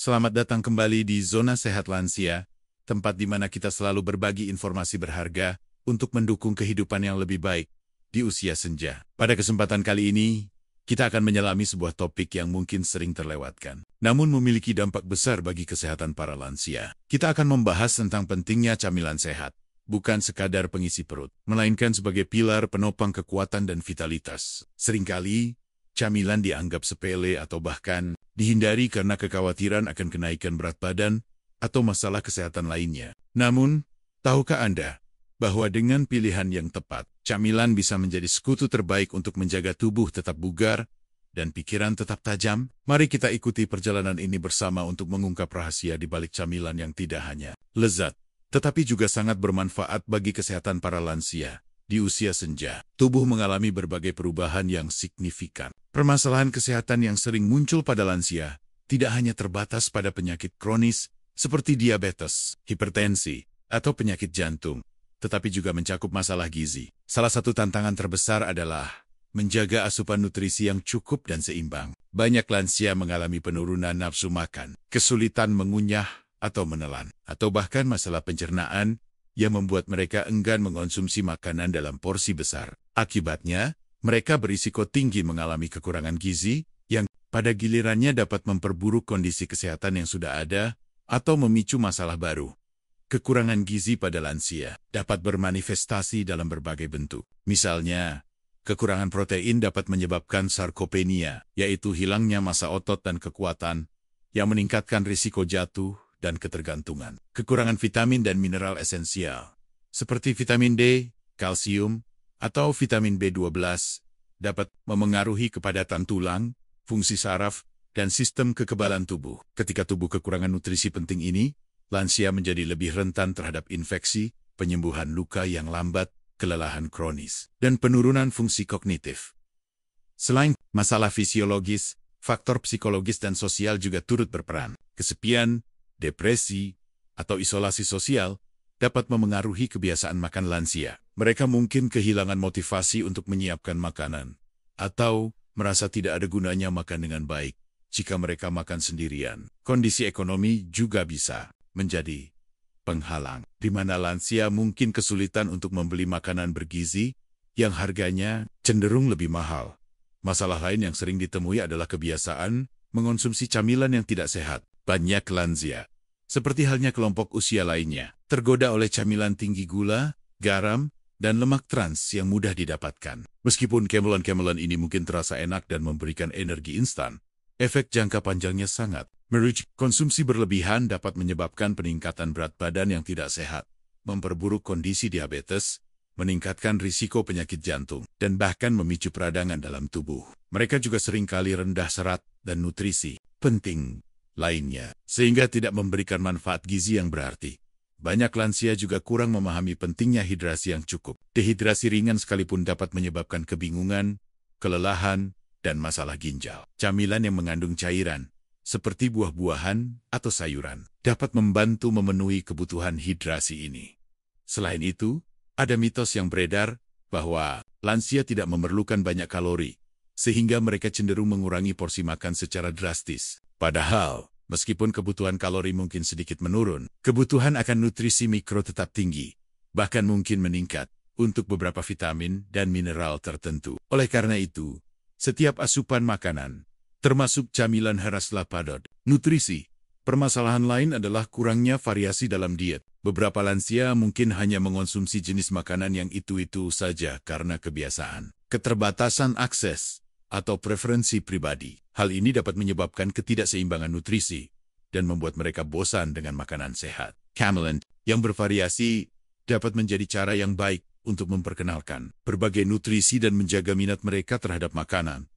Selamat datang kembali di Zona Sehat Lansia, tempat di mana kita selalu berbagi informasi berharga untuk mendukung kehidupan yang lebih baik di usia senja. Pada kesempatan kali ini, kita akan menyelami sebuah topik yang mungkin sering terlewatkan, namun memiliki dampak besar bagi kesehatan para lansia. Kita akan membahas tentang pentingnya camilan sehat, bukan sekadar pengisi perut, melainkan sebagai pilar penopang kekuatan dan vitalitas. Seringkali, camilan dianggap sepele atau bahkan dihindari karena kekhawatiran akan kenaikan berat badan atau masalah kesehatan lainnya. Namun, tahukah Anda bahwa dengan pilihan yang tepat, camilan bisa menjadi sekutu terbaik untuk menjaga tubuh tetap bugar dan pikiran tetap tajam? Mari kita ikuti perjalanan ini bersama untuk mengungkap rahasia di balik camilan yang tidak hanya lezat, tetapi juga sangat bermanfaat bagi kesehatan para lansia. Di usia senja, tubuh mengalami berbagai perubahan yang signifikan. Permasalahan kesehatan yang sering muncul pada lansia tidak hanya terbatas pada penyakit kronis seperti diabetes, hipertensi, atau penyakit jantung, tetapi juga mencakup masalah gizi. Salah satu tantangan terbesar adalah menjaga asupan nutrisi yang cukup dan seimbang. Banyak lansia mengalami penurunan nafsu makan, kesulitan mengunyah atau menelan, atau bahkan masalah pencernaan yang membuat mereka enggan mengonsumsi makanan dalam porsi besar. Akibatnya, mereka berisiko tinggi mengalami kekurangan gizi yang pada gilirannya dapat memperburuk kondisi kesehatan yang sudah ada atau memicu masalah baru. Kekurangan gizi pada lansia dapat bermanifestasi dalam berbagai bentuk. Misalnya, kekurangan protein dapat menyebabkan sarkopenia, yaitu hilangnya massa otot dan kekuatan yang meningkatkan risiko jatuh dan ketergantungan. Kekurangan vitamin dan mineral esensial, seperti vitamin D, kalsium, atau vitamin B12, dapat memengaruhi kepadatan tulang, fungsi saraf, dan sistem kekebalan tubuh. Ketika tubuh kekurangan nutrisi penting ini, lansia menjadi lebih rentan terhadap infeksi, penyembuhan luka yang lambat, kelelahan kronis, dan penurunan fungsi kognitif. Selain masalah fisiologis, faktor psikologis dan sosial juga turut berperan. Kesepian, depresi, atau isolasi sosial dapat memengaruhi kebiasaan makan lansia. Mereka mungkin kehilangan motivasi untuk menyiapkan makanan, atau merasa tidak ada gunanya makan dengan baik jika mereka makan sendirian. Kondisi ekonomi juga bisa menjadi penghalang, di mana lansia mungkin kesulitan untuk membeli makanan bergizi yang harganya cenderung lebih mahal. Masalah lain yang sering ditemui adalah kebiasaan mengonsumsi camilan yang tidak sehat. Banyak lansia, seperti halnya kelompok usia lainnya, tergoda oleh camilan tinggi gula, garam, dan lemak trans yang mudah didapatkan. Meskipun camilan-camilan ini mungkin terasa enak dan memberikan energi instan, efek jangka panjangnya sangat merugikan. Konsumsi berlebihan dapat menyebabkan peningkatan berat badan yang tidak sehat, memperburuk kondisi diabetes, meningkatkan risiko penyakit jantung, dan bahkan memicu peradangan dalam tubuh. Mereka juga seringkali rendah serat dan nutrisi penting lainnya, sehingga tidak memberikan manfaat gizi yang berarti. Banyak lansia juga kurang memahami pentingnya hidrasi yang cukup. Dehidrasi ringan sekalipun dapat menyebabkan kebingungan, kelelahan, dan masalah ginjal. Camilan yang mengandung cairan, seperti buah-buahan atau sayuran, dapat membantu memenuhi kebutuhan hidrasi ini. Selain itu, ada mitos yang beredar bahwa lansia tidak memerlukan banyak kalori, sehingga mereka cenderung mengurangi porsi makan secara drastis. Padahal, meskipun kebutuhan kalori mungkin sedikit menurun, kebutuhan akan nutrisi mikro tetap tinggi, bahkan mungkin meningkat untuk beberapa vitamin dan mineral tertentu. Oleh karena itu, setiap asupan makanan, termasuk camilan, haruslah padat nutrisi. Permasalahan lain adalah kurangnya variasi dalam diet. Beberapa lansia mungkin hanya mengonsumsi jenis makanan yang itu-itu saja karena kebiasaan, keterbatasan akses, atau preferensi pribadi. Hal ini dapat menyebabkan ketidakseimbangan nutrisi dan membuat mereka bosan dengan makanan sehat. Camilan yang bervariasi dapat menjadi cara yang baik untuk memperkenalkan berbagai nutrisi dan menjaga minat mereka terhadap makanan.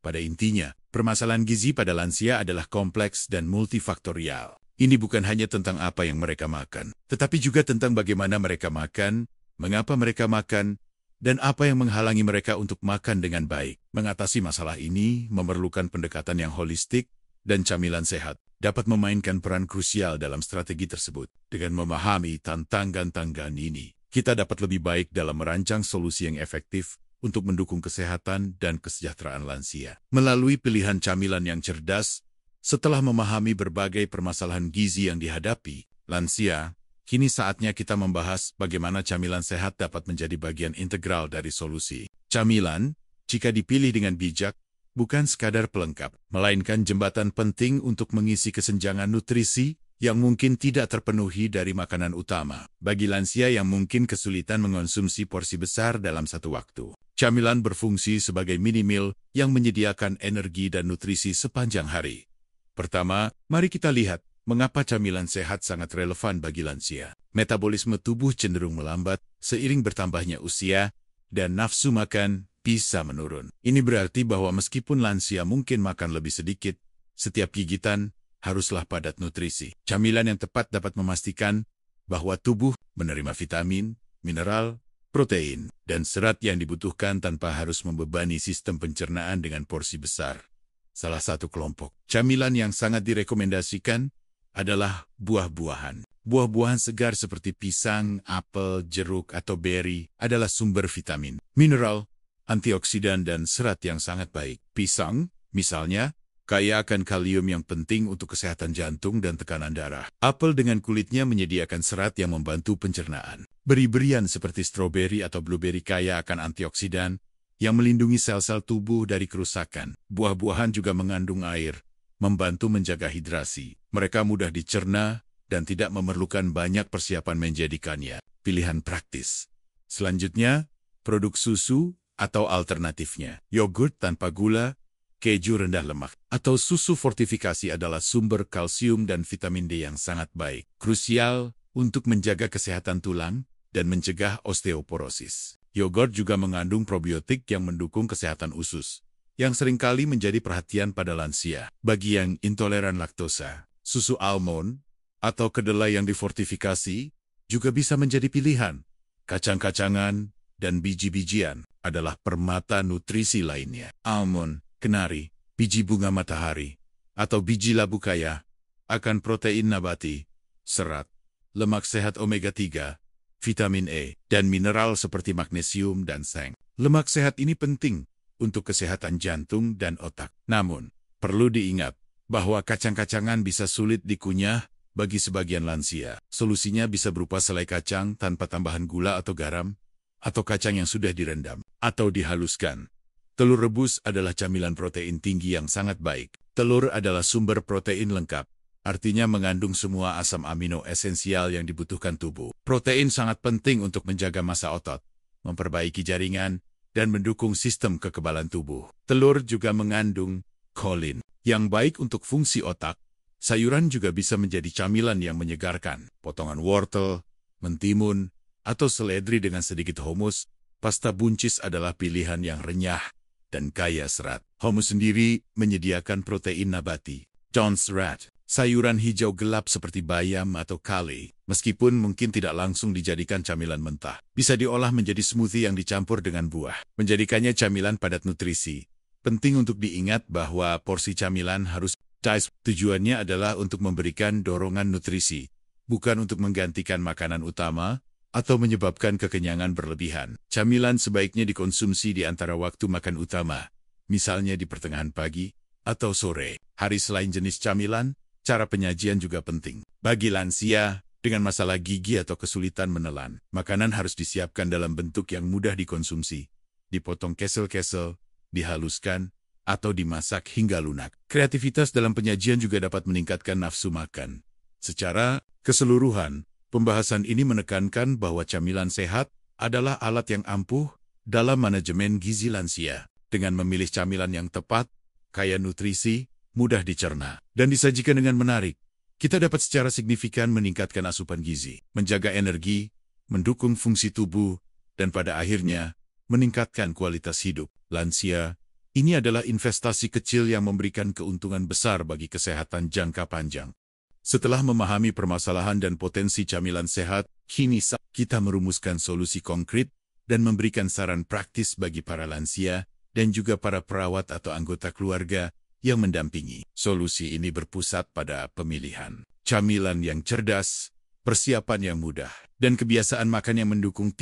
Pada intinya, permasalahan gizi pada lansia adalah kompleks dan multifaktorial. Ini bukan hanya tentang apa yang mereka makan, tetapi juga tentang bagaimana mereka makan, mengapa mereka makan, dan apa yang menghalangi mereka untuk makan dengan baik. Mengatasi masalah ini memerlukan pendekatan yang holistik, dan camilan sehat dapat memainkan peran krusial dalam strategi tersebut. Dengan memahami tantangan-tantangan ini, kita dapat lebih baik dalam merancang solusi yang efektif untuk mendukung kesehatan dan kesejahteraan lansia. Melalui pilihan camilan yang cerdas, Setelah memahami berbagai permasalahan gizi yang dihadapi lansia, kini saatnya kita membahas bagaimana camilan sehat dapat menjadi bagian integral dari solusi. Camilan, jika dipilih dengan bijak, bukan sekadar pelengkap, melainkan jembatan penting untuk mengisi kesenjangan nutrisi yang mungkin tidak terpenuhi dari makanan utama. Bagi lansia yang mungkin kesulitan mengonsumsi porsi besar dalam satu waktu, camilan berfungsi sebagai mini meal yang menyediakan energi dan nutrisi sepanjang hari. Pertama, mari kita lihat mengapa camilan sehat sangat relevan bagi lansia. Metabolisme tubuh cenderung melambat seiring bertambahnya usia dan nafsu makan bisa menurun. Ini berarti bahwa meskipun lansia mungkin makan lebih sedikit, setiap gigitan haruslah padat nutrisi. Camilan yang tepat dapat memastikan bahwa tubuh menerima vitamin, mineral, protein, dan serat yang dibutuhkan tanpa harus membebani sistem pencernaan dengan porsi besar. Salah satu kelompok camilan yang sangat direkomendasikan adalah buah-buahan. Buah-buahan segar seperti pisang, apel, jeruk, atau beri adalah sumber vitamin, mineral, antioksidan, dan serat yang sangat baik. Pisang, misalnya, kaya akan kalium yang penting untuk kesehatan jantung dan tekanan darah. Apel dengan kulitnya menyediakan serat yang membantu pencernaan. Beri-berian seperti stroberi atau blueberry kaya akan antioksidan yang melindungi sel-sel tubuh dari kerusakan. Buah-buahan juga mengandung air, membantu menjaga hidrasi. Mereka mudah dicerna dan tidak memerlukan banyak persiapan menjadikannya pilihan praktis. Selanjutnya, produk susu atau alternatifnya. Yogurt tanpa gula, keju rendah lemak, atau susu fortifikasi adalah sumber kalsium dan vitamin D yang sangat baik. Krusial untuk menjaga kesehatan tulang dan mencegah osteoporosis. Yogurt juga mengandung probiotik yang mendukung kesehatan usus, yang seringkali menjadi perhatian pada lansia. Bagi yang intoleran laktosa, susu almond atau kedelai yang difortifikasi juga bisa menjadi pilihan. Kacang-kacangan dan biji-bijian adalah permata nutrisi lainnya. Almond, kenari, biji bunga matahari, atau biji labu kaya akan protein nabati, serat, lemak sehat omega 3, vitamin E, dan mineral seperti magnesium dan seng. Lemak sehat ini penting untuk kesehatan jantung dan otak. Namun, perlu diingat bahwa kacang-kacangan bisa sulit dikunyah bagi sebagian lansia. Solusinya bisa berupa selai kacang tanpa tambahan gula atau garam, atau kacang yang sudah direndam atau dihaluskan. Telur rebus adalah camilan protein tinggi yang sangat baik. Telur adalah sumber protein lengkap, artinya mengandung semua asam amino esensial yang dibutuhkan tubuh. Protein sangat penting untuk menjaga massa otot, memperbaiki jaringan, dan mendukung sistem kekebalan tubuh. Telur juga mengandung kolin, yang baik untuk fungsi otak. Sayuran juga bisa menjadi camilan yang menyegarkan. Potongan wortel, mentimun, atau seledri dengan sedikit humus, pasta buncis adalah pilihan yang renyah dan kaya serat. Hummus sendiri menyediakan protein nabati. John's rat, sayuran hijau gelap seperti bayam atau kale, meskipun mungkin tidak langsung dijadikan camilan mentah, bisa diolah menjadi smoothie yang dicampur dengan buah, menjadikannya camilan padat nutrisi. Penting untuk diingat bahwa porsi camilan harus size. Tujuannya adalah untuk memberikan dorongan nutrisi, bukan untuk menggantikan makanan utama atau menyebabkan kekenyangan berlebihan. Camilan sebaiknya dikonsumsi di antara waktu makan utama, misalnya di pertengahan pagi atau sore. Hari selain jenis camilan, cara penyajian juga penting. Bagi lansia dengan masalah gigi atau kesulitan menelan, makanan harus disiapkan dalam bentuk yang mudah dikonsumsi, dipotong kesel-kesel, dihaluskan, atau dimasak hingga lunak. Kreativitas dalam penyajian juga dapat meningkatkan nafsu makan. Secara keseluruhan, pembahasan ini menekankan bahwa camilan sehat adalah alat yang ampuh dalam manajemen gizi lansia. Dengan memilih camilan yang tepat, kaya nutrisi, mudah dicerna, dan disajikan dengan menarik, kita dapat secara signifikan meningkatkan asupan gizi, menjaga energi, mendukung fungsi tubuh, dan pada akhirnya, meningkatkan kualitas hidup. Lansia, ini adalah investasi kecil yang memberikan keuntungan besar bagi kesehatan jangka panjang. Setelah memahami permasalahan dan potensi camilan sehat, kini kita merumuskan solusi konkret dan memberikan saran praktis bagi para lansia dan juga para perawat atau anggota keluarga yang mendampingi. Solusi ini berpusat pada pemilihan camilan yang cerdas, persiapan yang mudah, dan kebiasaan makan yang mendukung.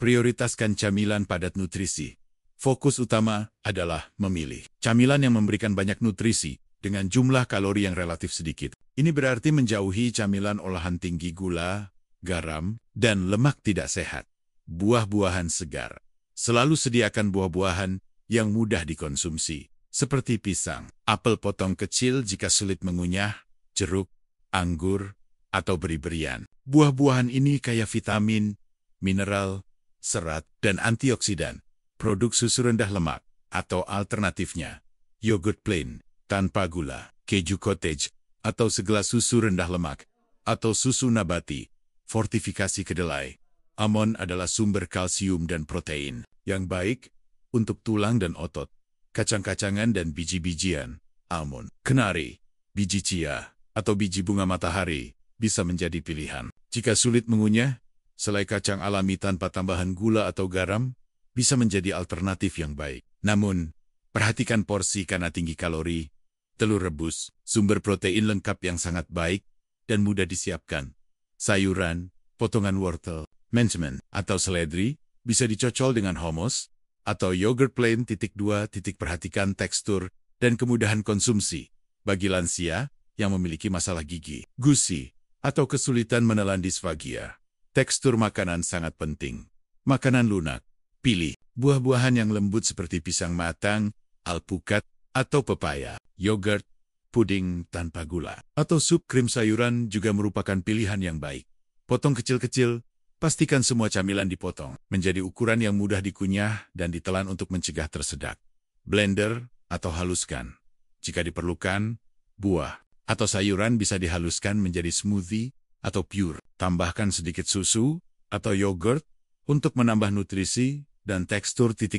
Prioritaskan camilan padat nutrisi. Fokus utama adalah memilih camilan yang memberikan banyak nutrisi dengan jumlah kalori yang relatif sedikit. Ini berarti menjauhi camilan olahan tinggi gula, garam, dan lemak tidak sehat. Buah-buahan segar. Selalu sediakan buah-buahan yang mudah dikonsumsi, seperti pisang, apel potong kecil jika sulit mengunyah, jeruk, anggur, atau beri-berian. Buah-buahan ini kaya vitamin, mineral, serat, dan antioksidan. Produk susu rendah lemak, atau alternatifnya, yogurt plain, tanpa gula, keju cottage, atau segelas susu rendah lemak, atau susu nabati, fortifikasi kedelai. Almond adalah sumber kalsium dan protein yang baik untuk tulang dan otot. Kacang-kacangan dan biji-bijian, almond, kenari, biji chia, atau biji bunga matahari bisa menjadi pilihan. Jika sulit mengunyah, selai kacang alami tanpa tambahan gula atau garam bisa menjadi alternatif yang baik. Namun, perhatikan porsi karena tinggi kalori. Telur rebus, sumber protein lengkap yang sangat baik dan mudah disiapkan. Sayuran, potongan wortel, mencmen, atau seledri bisa dicocol dengan hummus atau yogurt plain. 2. Perhatikan tekstur dan kemudahan konsumsi. Bagi lansia yang memiliki masalah gigi, gusi, atau kesulitan menelan disfagia, tekstur makanan sangat penting. Makanan lunak. Pilih buah-buahan yang lembut seperti pisang matang, alpukat, atau pepaya. Yogurt, puding tanpa gula, atau sup krim sayuran juga merupakan pilihan yang baik. Potong kecil-kecil, pastikan semua camilan dipotong menjadi ukuran yang mudah dikunyah dan ditelan untuk mencegah tersedak. Blender atau haluskan. Jika diperlukan, buah atau sayuran bisa dihaluskan menjadi smoothie atau pure. Tambahkan sedikit susu atau yogurt untuk menambah nutrisi dan tekstur. 3.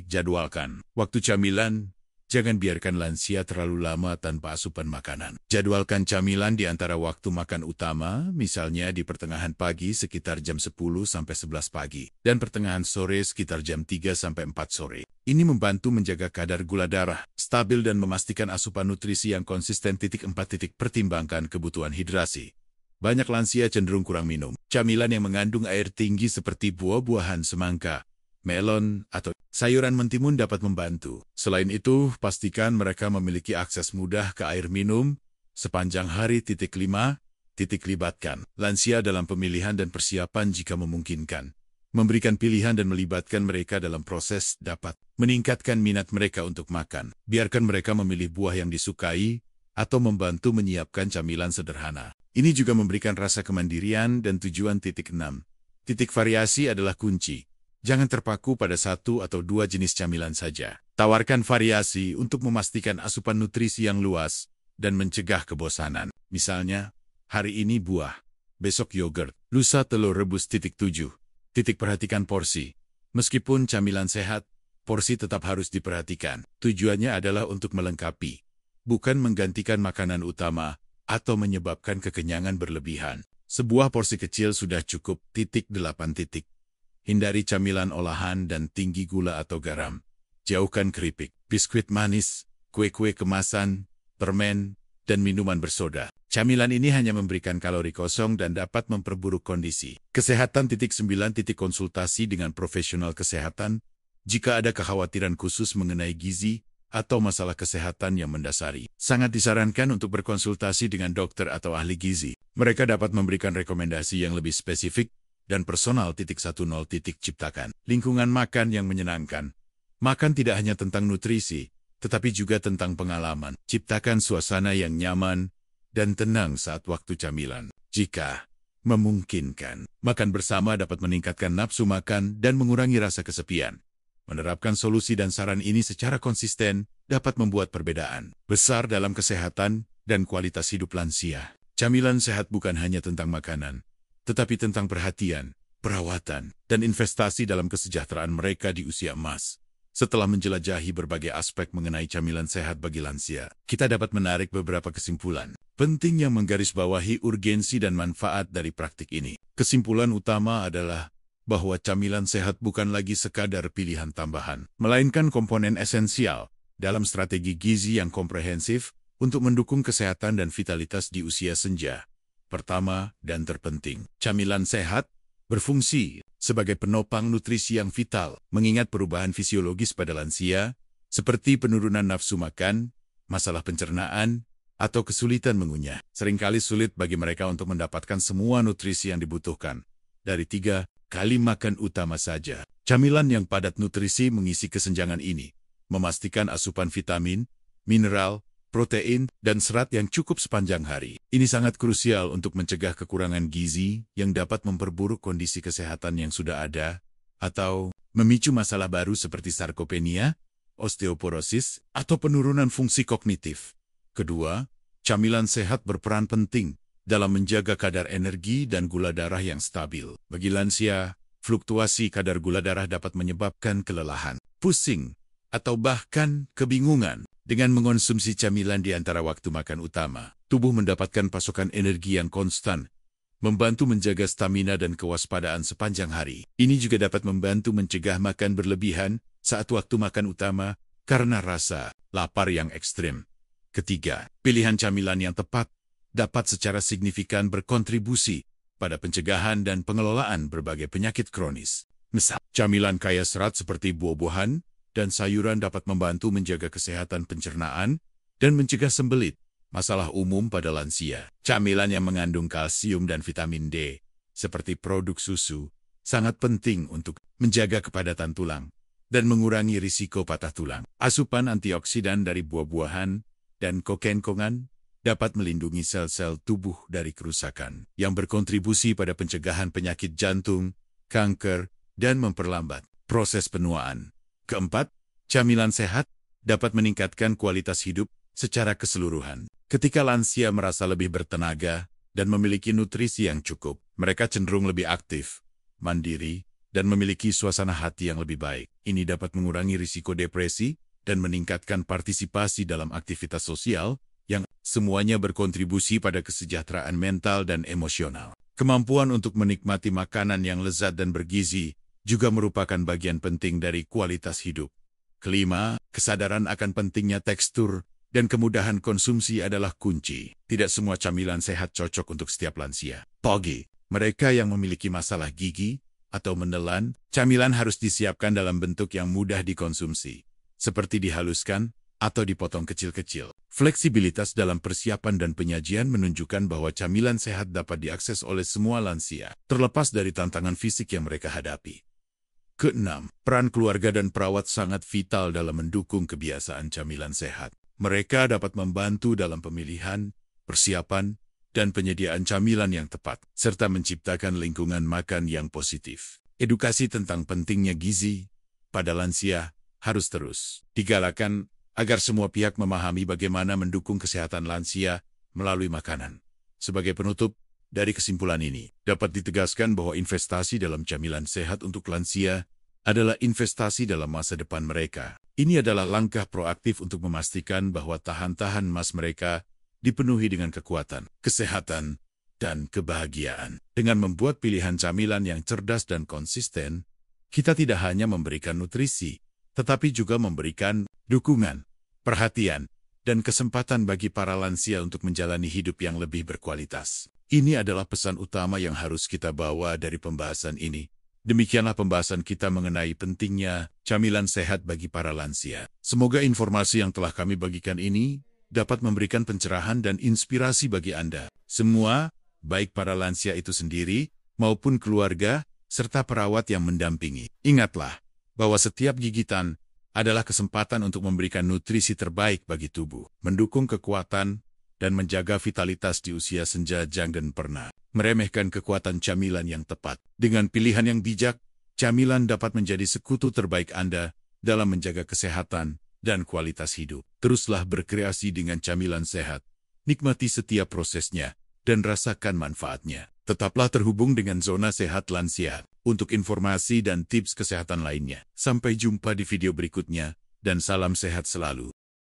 Jadwalkan waktu camilan. Jangan biarkan lansia terlalu lama tanpa asupan makanan. Jadwalkan camilan di antara waktu makan utama, misalnya di pertengahan pagi sekitar jam 10 sampai 11 pagi, dan pertengahan sore sekitar jam 3 sampai 4 sore. Ini membantu menjaga kadar gula darah stabil dan memastikan asupan nutrisi yang konsisten. 4. Pertimbangkan kebutuhan hidrasi. Banyak lansia cenderung kurang minum. Camilan yang mengandung air tinggi seperti buah-buahan semangka, melon, atau sayuran mentimun dapat membantu. Selain itu, pastikan mereka memiliki akses mudah ke air minum sepanjang hari. 5. Libatkan lansia dalam pemilihan dan persiapan jika memungkinkan. Memberikan pilihan dan melibatkan mereka dalam proses dapat meningkatkan minat mereka untuk makan. Biarkan mereka memilih buah yang disukai atau membantu menyiapkan camilan sederhana. Ini juga memberikan rasa kemandirian dan tujuan. 6. Variasi adalah kunci. Jangan terpaku pada satu atau dua jenis camilan saja. Tawarkan variasi untuk memastikan asupan nutrisi yang luas dan mencegah kebosanan. Misalnya, hari ini buah, besok yogurt, lusa telur rebus. 7. Perhatikan porsi. Meskipun camilan sehat, porsi tetap harus diperhatikan. Tujuannya adalah untuk melengkapi, bukan menggantikan makanan utama atau menyebabkan kekenyangan berlebihan. Sebuah porsi kecil sudah cukup. 8. Hindari camilan olahan dan tinggi gula atau garam. Jauhkan keripik, biskuit manis, kue-kue kemasan, permen, dan minuman bersoda. Camilan ini hanya memberikan kalori kosong dan dapat memperburuk kondisi kesehatan. 9. Konsultasi dengan profesional kesehatan jika ada kekhawatiran khusus mengenai gizi atau masalah kesehatan yang mendasari. Sangat disarankan untuk berkonsultasi dengan dokter atau ahli gizi. Mereka dapat memberikan rekomendasi yang lebih spesifik dan personal. 10. Ciptakan lingkungan makan yang menyenangkan. Makan tidak hanya tentang nutrisi, tetapi juga tentang pengalaman. Ciptakan suasana yang nyaman dan tenang saat waktu camilan. Jika memungkinkan, makan bersama dapat meningkatkan nafsu makan dan mengurangi rasa kesepian. Menerapkan solusi dan saran ini secara konsisten dapat membuat perbedaan besar dalam kesehatan dan kualitas hidup lansia. Camilan sehat bukan hanya tentang makanan, tetapi tentang perhatian, perawatan, dan investasi dalam kesejahteraan mereka di usia emas. Setelah menjelajahi berbagai aspek mengenai camilan sehat bagi lansia, kita dapat menarik beberapa kesimpulan penting yang menggarisbawahi urgensi dan manfaat dari praktik ini. Kesimpulan utama adalah bahwa camilan sehat bukan lagi sekadar pilihan tambahan, melainkan komponen esensial dalam strategi gizi yang komprehensif untuk mendukung kesehatan dan vitalitas di usia senja. Pertama dan terpenting, camilan sehat berfungsi sebagai penopang nutrisi yang vital, mengingat perubahan fisiologis pada lansia, seperti penurunan nafsu makan, masalah pencernaan, atau kesulitan mengunyah. Seringkali sulit bagi mereka untuk mendapatkan semua nutrisi yang dibutuhkan dari 3 kali makan utama saja. Camilan yang padat nutrisi mengisi kesenjangan ini, memastikan asupan vitamin, mineral, protein, dan serat yang cukup sepanjang hari. Ini sangat krusial untuk mencegah kekurangan gizi yang dapat memperburuk kondisi kesehatan yang sudah ada, atau memicu masalah baru seperti sarkopenia, osteoporosis, atau penurunan fungsi kognitif. Kedua, camilan sehat berperan penting dalam menjaga kadar energi dan gula darah yang stabil. Bagi lansia, fluktuasi kadar gula darah dapat menyebabkan kelelahan, pusing, atau bahkan kebingungan. Dengan mengonsumsi camilan di antara waktu makan utama, tubuh mendapatkan pasokan energi yang konstan, membantu menjaga stamina dan kewaspadaan sepanjang hari. Ini juga dapat membantu mencegah makan berlebihan saat waktu makan utama karena rasa lapar yang ekstrim. Ketiga, pilihan camilan yang tepat dapat secara signifikan berkontribusi pada pencegahan dan pengelolaan berbagai penyakit kronis. Misal, camilan kaya serat seperti buah-buahan dan sayuran dapat membantu menjaga kesehatan pencernaan dan mencegah sembelit, masalah umum pada lansia. Camilan yang mengandung kalsium dan vitamin D, seperti produk susu, sangat penting untuk menjaga kepadatan tulang dan mengurangi risiko patah tulang. Asupan antioksidan dari buah-buahan dan kokengkongan dapat melindungi sel-sel tubuh dari kerusakan, yang berkontribusi pada pencegahan penyakit jantung, kanker, dan memperlambat proses penuaan. Keempat, camilan sehat dapat meningkatkan kualitas hidup secara keseluruhan. Ketika lansia merasa lebih bertenaga dan memiliki nutrisi yang cukup, mereka cenderung lebih aktif, mandiri, dan memiliki suasana hati yang lebih baik. Ini dapat mengurangi risiko depresi dan meningkatkan partisipasi dalam aktivitas sosial yang semuanya berkontribusi pada kesejahteraan mental dan emosional. Kemampuan untuk menikmati makanan yang lezat dan bergizi juga merupakan bagian penting dari kualitas hidup. Kelima, kesadaran akan pentingnya tekstur dan kemudahan konsumsi adalah kunci. Tidak semua camilan sehat cocok untuk setiap lansia. Bagi mereka yang memiliki masalah gigi atau menelan, camilan harus disiapkan dalam bentuk yang mudah dikonsumsi, seperti dihaluskan atau dipotong kecil-kecil. Fleksibilitas dalam persiapan dan penyajian menunjukkan bahwa camilan sehat dapat diakses oleh semua lansia, terlepas dari tantangan fisik yang mereka hadapi. Keenam, peran keluarga dan perawat sangat vital dalam mendukung kebiasaan camilan sehat. Mereka dapat membantu dalam pemilihan, persiapan, dan penyediaan camilan yang tepat, serta menciptakan lingkungan makan yang positif. Edukasi tentang pentingnya gizi pada lansia harus terus digalakan agar semua pihak memahami bagaimana mendukung kesehatan lansia melalui makanan. Sebagai penutup, dari kesimpulan ini, dapat ditegaskan bahwa investasi dalam camilan sehat untuk lansia adalah investasi dalam masa depan mereka. Ini adalah langkah proaktif untuk memastikan bahwa tahan-tahan emas mereka dipenuhi dengan kekuatan, kesehatan, dan kebahagiaan. Dengan membuat pilihan camilan yang cerdas dan konsisten, kita tidak hanya memberikan nutrisi, tetapi juga memberikan dukungan, perhatian, dan kesempatan bagi para lansia untuk menjalani hidup yang lebih berkualitas. Ini adalah pesan utama yang harus kita bawa dari pembahasan ini. Demikianlah pembahasan kita mengenai pentingnya camilan sehat bagi para lansia. Semoga informasi yang telah kami bagikan ini dapat memberikan pencerahan dan inspirasi bagi Anda semua, baik para lansia itu sendiri maupun keluarga, serta perawat yang mendampingi. Ingatlah bahwa setiap gigitan adalah kesempatan untuk memberikan nutrisi terbaik bagi tubuh, mendukung kekuatan, dan menjaga vitalitas di usia senja. Jangan pernah meremehkan kekuatan camilan yang tepat. Dengan pilihan yang bijak, camilan dapat menjadi sekutu terbaik Anda dalam menjaga kesehatan dan kualitas hidup. Teruslah berkreasi dengan camilan sehat. Nikmati setiap prosesnya dan rasakan manfaatnya. Tetaplah terhubung dengan Zona Sehat Lansia untuk informasi dan tips kesehatan lainnya. Sampai jumpa di video berikutnya, dan salam sehat selalu.